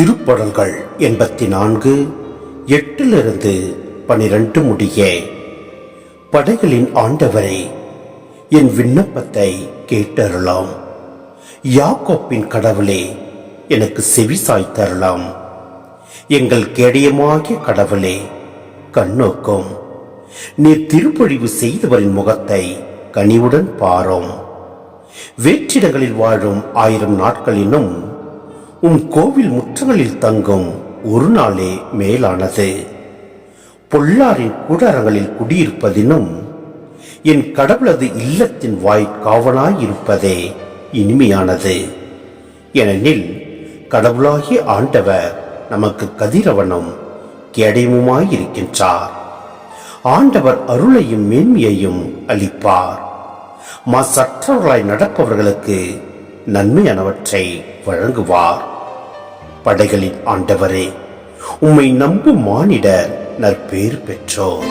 திருப்படல்கள் 84 8 12 முடிய. படைகளின் ஆண்டவரே, என் விண்ணப்பத்தை கேட்டருளாம். யாக்கோப்பின் கடவுளே, எனக்கு செவி சாய்த்தருளாம். எங்கள் கேடயமாகிய கடவுளே, கண்ணோக்கும். நீர் திருப்பொழிவு செய்தவரின் முகத்தை கனிவுடன் பாரும். வேற்றிடங்களில் வாழும் 1000 நாட்களினும் கோவில் முற்றங்களில் தங்கும் ஒரு நாளே மேலானது. பொல்லாரின் கூடாரங்களில் குடியிருப்பதினும் என் கடவுளது இல்லத்தின் வாய்க்காவலாயிருப்பதே இனிமையானது. ஏனெனில் கடவுளாகிய ஆண்டவர் நமக்கு கதிரவனும் கேடயமுமாயிருக்கின்றார். ஆண்டவர் அருளையும் மேன்மையையும் அளிப்பார். மாசற்றவர்களாய் நடப்பவர்களுக்கு நன்மையானவற்றை வழங்குவார். படைகளின் ஆண்டவரே, உம்மை நம்பும் மானிடர் நற்பேறு பெற்றோர்.